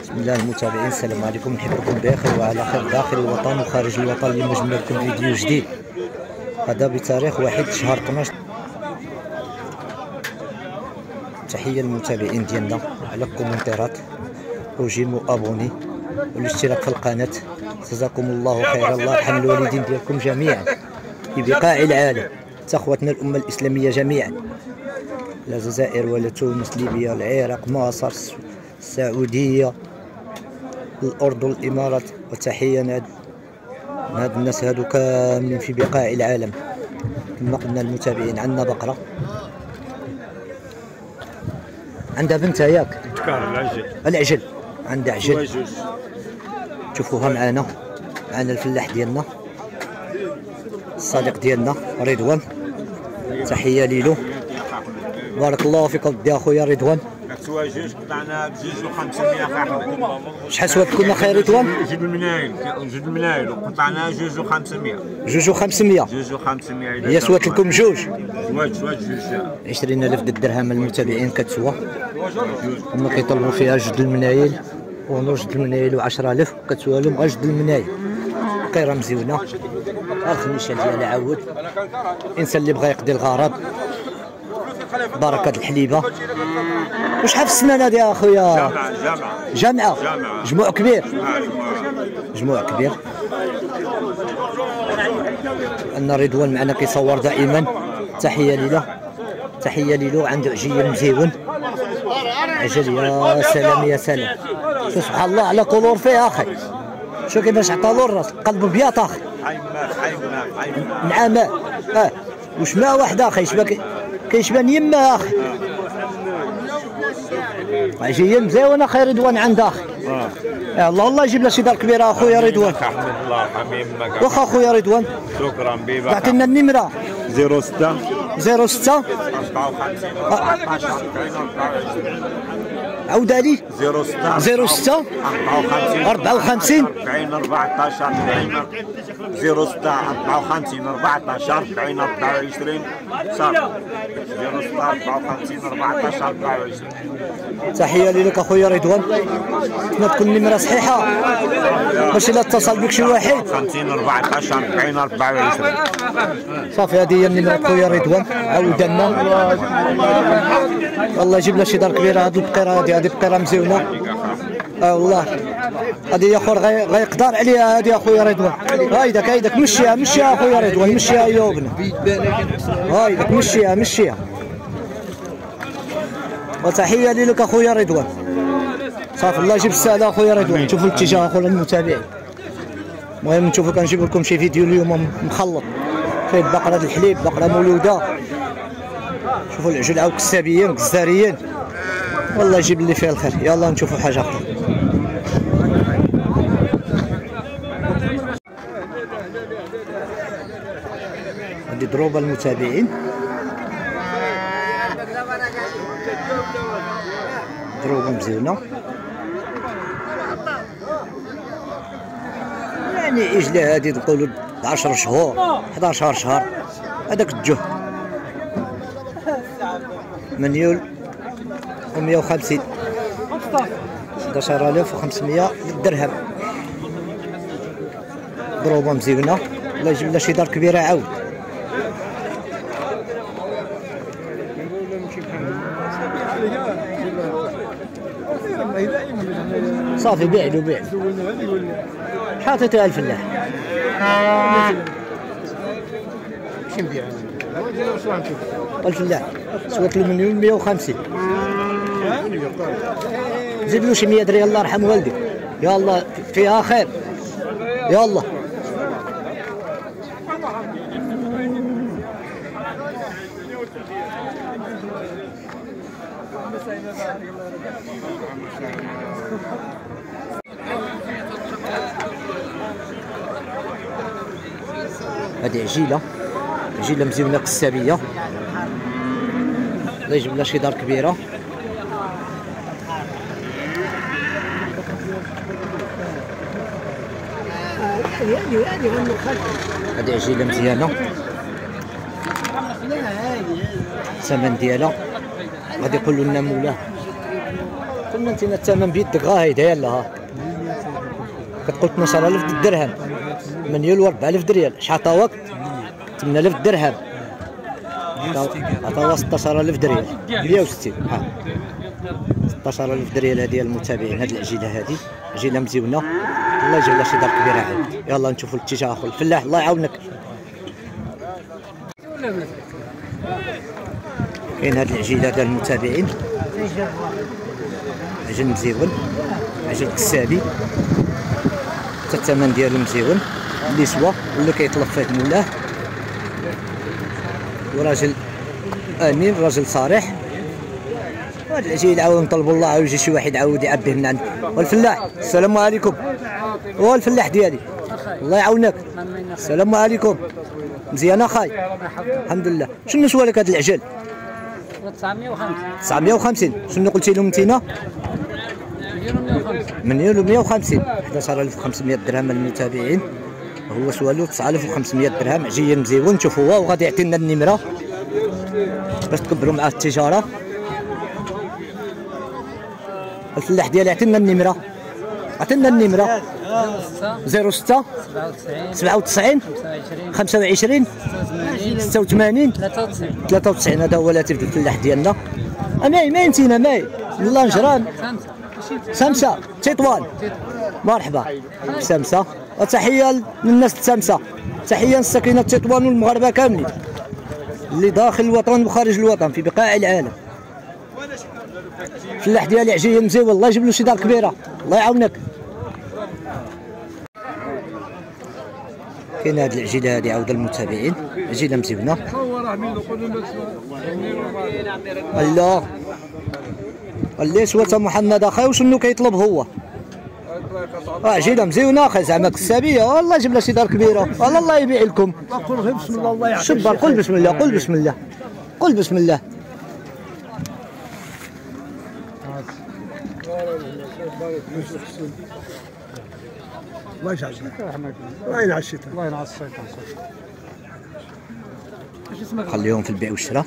بسم الله المتابعين، السلام عليكم، نحبكم بخير وعلى خير داخل الوطن وخارج الوطن. اليوم جبنا لكم فيديو جديد، هذا بتاريخ 1 شهر 12. تحية للمتابعين ديالنا على الكومنتيرات وجيمو ابوني والاشتراك في القناة. جزاكم الله خيرا، الله يرحم الوالدين ديالكم جميعا في بقاع العالم، اخواتنا الامة الاسلامية جميعا، لا الجزائر ولا تونس ليبيا العراق مصر السعودية الأردن الإمارات. وتحية لهاد الناس هادو كاملين في بقاع العالم. كما قلنا المتابعين، عندنا بقرة عندها بنتها ياك العجل، عندها عجل شوفوها معنا الفلاح ديالنا الصديق ديالنا رضوان. تحية ليلو، بارك الله فيك ودي اخويا رضوان. سوا جوج قطعنا بجوج و500 اخي احمد. شحال سوات كنا خير رضوان؟ جوج الملايين وقطعنا جوج و500. جوج و500 هي سوات لكم جوج؟ سوات جوج 20,000 درهم المتابعين كتسوى. هما كيطلبوا فيها جوج المنايل ونص المنايل و10,000 كتسوى لهم غير جوج المنايل. قيره مزيونه، الخميشه ديالها عاود. الانسان اللي بغى يقضي الغرض بركة الحليبة. وشحال في السنانة دي يا اخويا؟ جامعة جموع كبير، جموع كبير. أن رضوان معنا كيصور دائما. تحية ليله، تحية ليلو. عنده عجيل مزيون، عجل يا سلام يا سلام. شوف سبحان الله على كولور فيه اخي، شوف كيفاش عطالو الراس، قلب بياط اخي مع ماء. وش ماء واحد اخي كيشبان يما يا اخي. عجيل مزيون اخي رضوان عند اخي. الله الله يجيب لنا شي دار كبيره اخويا رضوان. الله يرحم يمك. واخا اخويا رضوان، شكرا بيبا. عطينا النمره 06 06 عاود علي 06 54 40 14 06 54 14 40 24 صافي 06 54 14 24. تحية لك اخويا رضوان. كنا تكون النمرة صحيحة باش الا اتصل بك شي واحد. 50 14 40 24 صافي هذه هي النمرة خويا رضوان. عاود لنا الله يجيب لنا شي دار كبيرة. هذه البقيرة هذه بقيرة مزيونة والله. هذه يا خور غيقدر عليها هذه اخويا رضوان. هايداك مشيها اخويا رضوان، مشيها يا ابني. هايداك مشيها. وتحية لك اخويا رضوان. صافي الله يجيب السهله اخويا رضوان. شوفوا الاتجاه اخويا المتابعين. المهم نشوفوا كنجيب لكم شي فيديو اليوم مخلط فيه بقره الحليب، بقره مولوده. شوفوا العجل عاود كسابيين كزاريين، والله يجيب اللي فيه الخير. يلا نشوفوا حاجه اخرى. هذه دروبه المتابعين، دروبه مزيونه يعني. عجله هذه نقولوا 10 شهور 11 شهر هذاك الجهد. مليون و150 11,500 درهم. دروبه مزيونه، الله يجيب لنا شي دار كبيره عاود. صافي بيع حاطتها الفلاح. شنو نبيع الفلاح؟ سوات له مليون 150. زيد له شي 100 ريال الله يرحم والديك. يا الله فيها خير. يا الله هذه عجيله مزيونه قسابيه. الله يجيب لنا شي دار كبيره. هذه عجيله مزيانه، الثمن ديالها غادي يقولوا لنا مولاه انت الثمن بيدك هيدا يلا ها كتقول 12000 درهم مليون و 4000 درهم اش عطاوك 8000 درهم عطاوها 16000 درهم 160 ها 16000 درهم هذه المتابعين. هذه العجيله هذه عجيله مزيونه الله يجيب لها شي دار كبيره عاد. يلا نشوفوا الاتجاه اخو الفلاح الله يعاونك. كاين هذه العجيله ديال المتابعين عجل مزيون عجل كسابي حتى الثمن ديالو مزيون اللي سوا واللي كيطلب فيه مولاه وراجل امين راجل صريح. هاد العجيل عاود نطلبوا الله عاود يجي شي واحد عاود يعبيه من عنده. والفلاح السلام عليكم. هو الفلاح ديالي الله يعاونك. السلام عليكم. مزيان اخاي الحمد لله. شنو سوالك هاد العجل 950 شنو قلتي له انتينا مليون و 150 11500 درهم المتابعين. هو سوالو 9500 درهم عجين مزيون. نشوفوا هو وغادي يعطينا النمره باش تكبروا معاه التجاره. الفلاح ديالي عطينا النمره عطينا النمره 06 97 25 86 93. هذا هو الهاتف ديال الفلاح ديالنا. ماي انتينا ماي من لانجران سمسه تطوان مرحبا سمسه. وتحيه للناس السمسه تحيه للساكنه تطوان والمغاربه كاملين اللي داخل الوطن وخارج الوطن في بقاع العالم. الفلاح ديالي عجيه مزيون الله يجيب له شي دار كبيره الله يعاونك. كاين هاد العجيله هادي عاود المتابعين عجيله مزيونه. الله اللي سوات محمد اخاي وشنو كيطلب هو عجيله مزيونه اخي زعما كسابيه والله يجيب لها شي دار كبيره والله الله يبيع لكم. قول غير بسم الله الله يعطيك شبر قول بسم الله قول بسم الله قول بسم الله. الله يجعل الله ينعس الشيطان الله ينعس الشيطان. خليهم في البيع والشراء.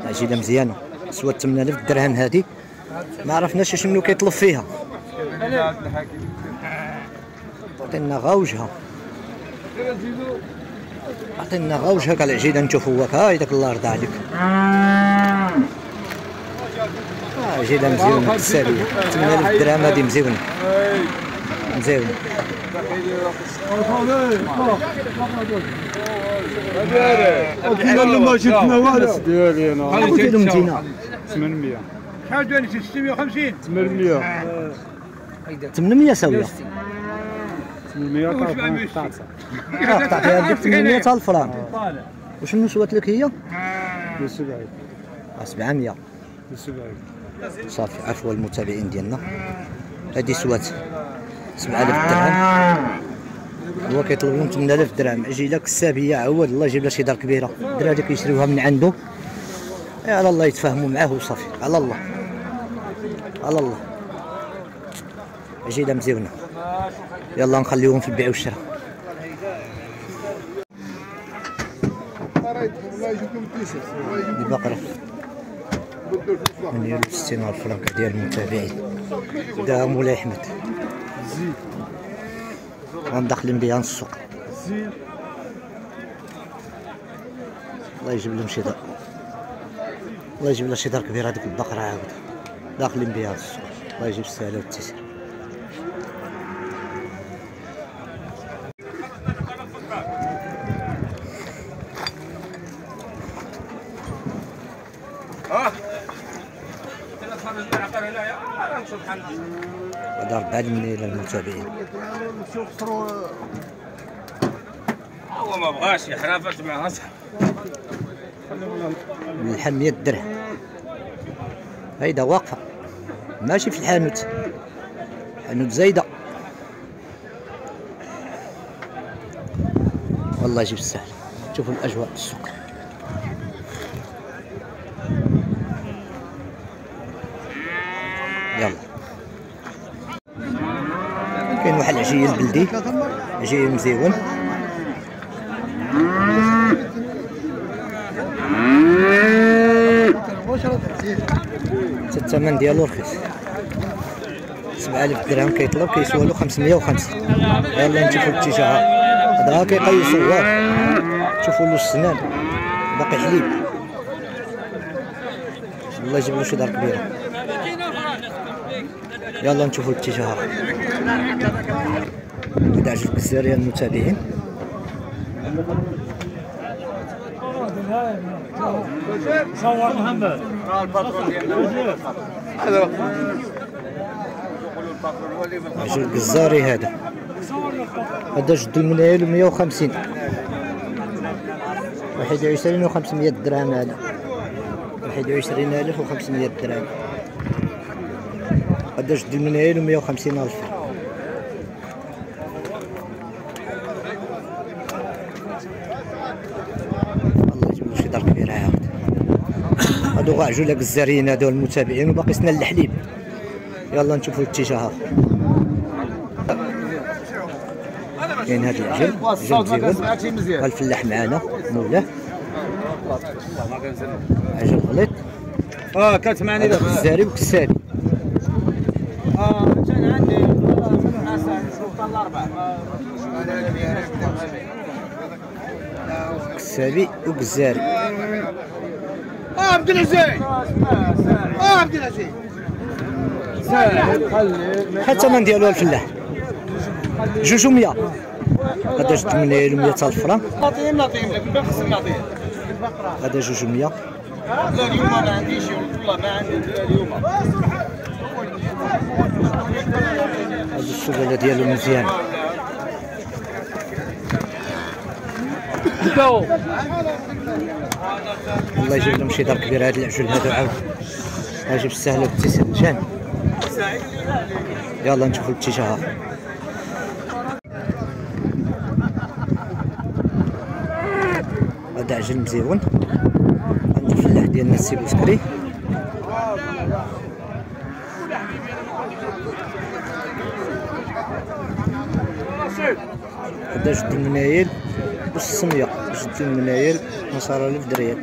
عجيله مزيانه سوى 8000 درهم هذه ما عرفناش شنو كيطلب فيها. عطينا غوجها عطينا غوجها كالعجيله نشوفوا هاي داك الله يرضى عليك. عجيله مزيونه كسابيه 8000 درهم هذه مزيونه مزيونه. ما شفنا والو ديالي انا قلت لهم انتينا 800 شحال داني 650 800 800 ساويه 800 قطعتها هذيك 800 الفرنك. وشنو سوات لك هي 70 700 صافي. عفوا المتابعين ديالنا هذه سوات 7000 درهم هو كيطلب لهم 8000 درهم. عجيله كسابيه عواد الله يجيب لها شي دار كبيره. الدراري كيشريوها من عنده على الله يتفاهموا معاه وصافي على الله على الله. عجيله مزيونه يلا نخليوهم في البيع والشراء. البقره مليون و 60000 فرنك ديال المتابعين. دا مولاي احمد غندخلين بها السوق الله يجيب لهم شي دار الله يجيب لها شي دار كبيره. هذيك البقره عاود داخلين بها السوق الله يجيب السهله والتيسير. هذا 4 مليون للمتابعين. هو ما بغاش يحرفت معها الحال 100 درهم هيدا واقفه ماشي في الحانوت حانوت زايده والله يجيب السهل. شوفوا الاجواء السوق يلا. كاين واحد العجين البلدي عجين مزيون الثمن ديالو رخيص، 7000 درهم كيطلب، كيسوى له 550. يلا نشوفوا الاتجاه، هذا كيقيس الصواب، شوفوا له السنان باقي حليب. الله يجيب له شي دار كبيره. يلا نشوفوا الاتجاه. هذا عجل الجزائريه المتابعين. صور محمد عجل الجزاري هذا جد المنايل 150، 21,500 درهم. هذا 21,500 درهم. هذا جد المنايل 150,000. دار كبيره عاود. هادو غا عجوله الجزاريين هادو المتابعين، وباقي سنا الحليب. يلا نشوفوا الاتجاه. كاين هاد العجل، عجل مزيون، الفلاح معانا مولاه، عجل غليظ. كتسمعني دابا الجزاري وكسابي. كان عندي ناس نشوف الاربعه كسابي وجزاري. عبد العزيز، عبد العزيز حتى الثمن ديالو الفلاح 200. هذا جد منايل 100,000 فرانك. نعطيهم لك الباقي خصني نعطيه. هذا 200. لا اليوم ما عنديش، والله ما عندي اليوم. هذا السبله ديالو مزيان. الله يجيب لهم شي دار كبيره. هاد العجول هادو عاود اجيب السهله بالتسجان. يلا نشوفوا الاتجاه. هذا عجل مزيون عند الفلاح ديالنا السي بوسكري. هذا جد المنايل بالسميه، جد المنايل 15,000 درهم.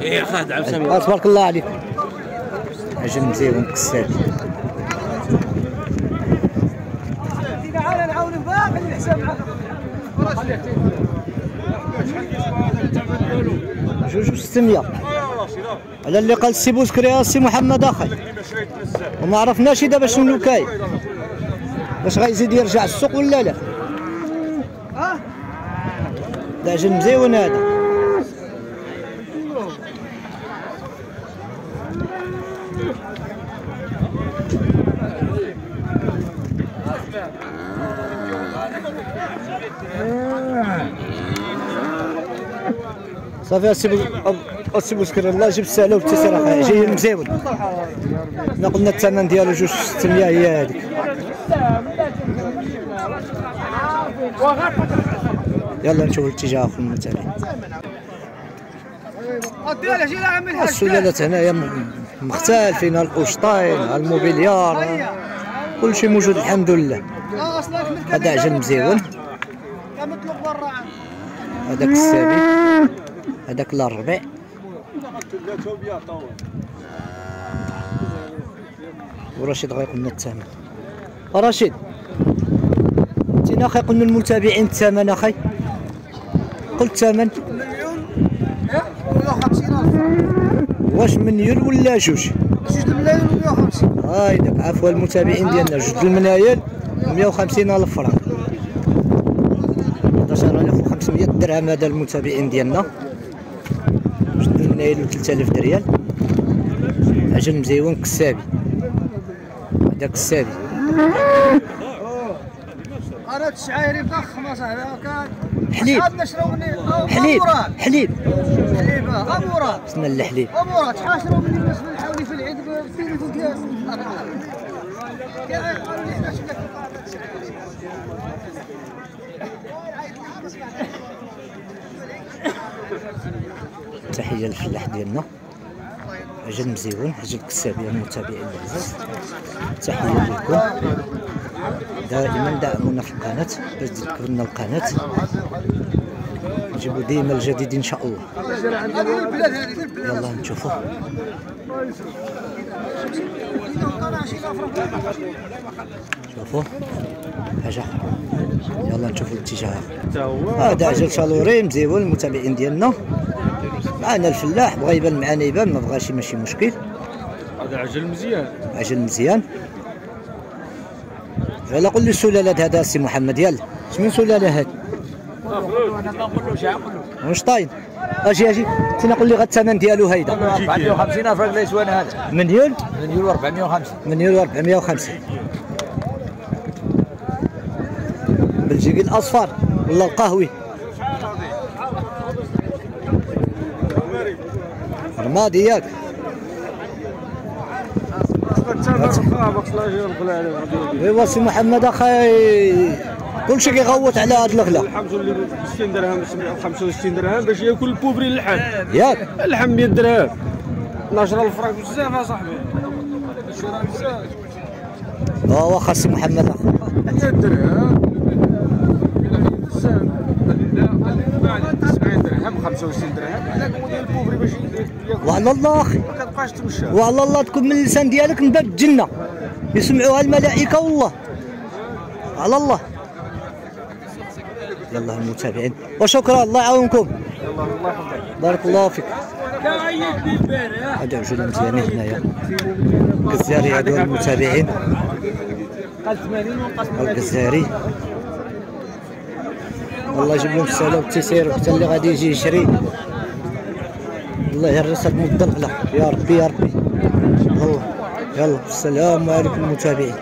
ايه خالد عبد السميع تبارك الله عليك. عجل مزيون كساد. تعال نعاون باقي الحساب معاك. 2,600 على اللي قال السي بوسكري. السي محمد اخي وما عرفناش دابا شنو كاين، واش غيزيد يرجع السوق ولا لا. دا عجل مزيون هذا. صافي السي بوسكري الله يجيب السهله والتيسير اخايا. جاي مزيون. حنا قلنا الثمن ديالو 2,600 هي هذيك. يلا نشوفوا الاتجاه اخو المتابعين. السلالات هنايا مختلفين، الأوشطاين، الموبيليار، كلشي موجود الحمد لله. هذا عجل مزيون. هذاك السابي، هذاك الربيع. ورشيد غيقول لنا الثمن. رشيد انت اخي قلنا للمتابعين الثمن اخي، قلت الثمن 150,000. واش منيل ولا جوج؟ 2 ملايين و150. هايداك عفوا المتابعين ديالنا، جوج المنايل 150,000 فرنك، 11,500 درهم. هذا المتابعين ديالنا، جوج المنايل و 3,000 ريال. عجل مزيون كسابي. هذاك السابي انا الشعايري ضخم اصاحبي. حليب حليب حليب حليب ابو مراد. سنا الحليب ابو مراد حاشروا مني باش نحاولي في العيد بالتليفون ديالي. تحيه للفلاح ديالنا، عجل مزيون، عجل كسابي. المتابعين العزاز تحيه لكم، دائما دعمونا في القناه باش تذكرنا القناه. نجيبوا ديما الجديد ان شاء الله. يلا نشوفوا. شوفوا حاجه يلا نشوفوا الاتجاه. هذا عجل شالوري مزيون المتابعين ديالنا. معنا الفلاح بغا يبان معنا يبان، ما بغاش ماشي مشكل. هذا عجل مزيان. عجل مزيان. يلا قول لي السلالات هذا السي محمد. يلا شمن سلاله هاد؟ انا ما نقولوش نقولو واش طاين؟ اجي تنقول لي غا الثمن ديالو هيدا 450 فرق الاسوان هذا. مليون 450. مليون 450. بلجيكي الاصفر ولا القهوي؟ رمادي ياك. ايوا سي محمد اخاي كلشي كيغوت على هاد الغلا. الحم اللي ب 60 درهم 65 درهم باش ياكل البوبري اللحم. ياك اللحم 100 درهم 12000 فرنك بزاف اصاحبي. واخا سي محمد 100 درهم بزاف. لا 70 درهم 25 درهم هذاك هو ديال البوبري باش ياكل. وعلى الله اخي ما كتبقاش تمشى. وعلى الله تكون من اللسان ديالك من باب الجنه يسمعوها الملائكه والله على الله. يلا المتابعين وشكرا الله يعاونكم. بارك الله فيك. هذا عجول مزيانين هنايا الجزائري. هادو المتابعين الجزائري والله يجيب لهم السهله والتيسير، وحتى اللي غادي يجي يشري الله يهرس هاد مدة الغلا. يا ربي يا ربي. يلا السلام عليكم المتابعين.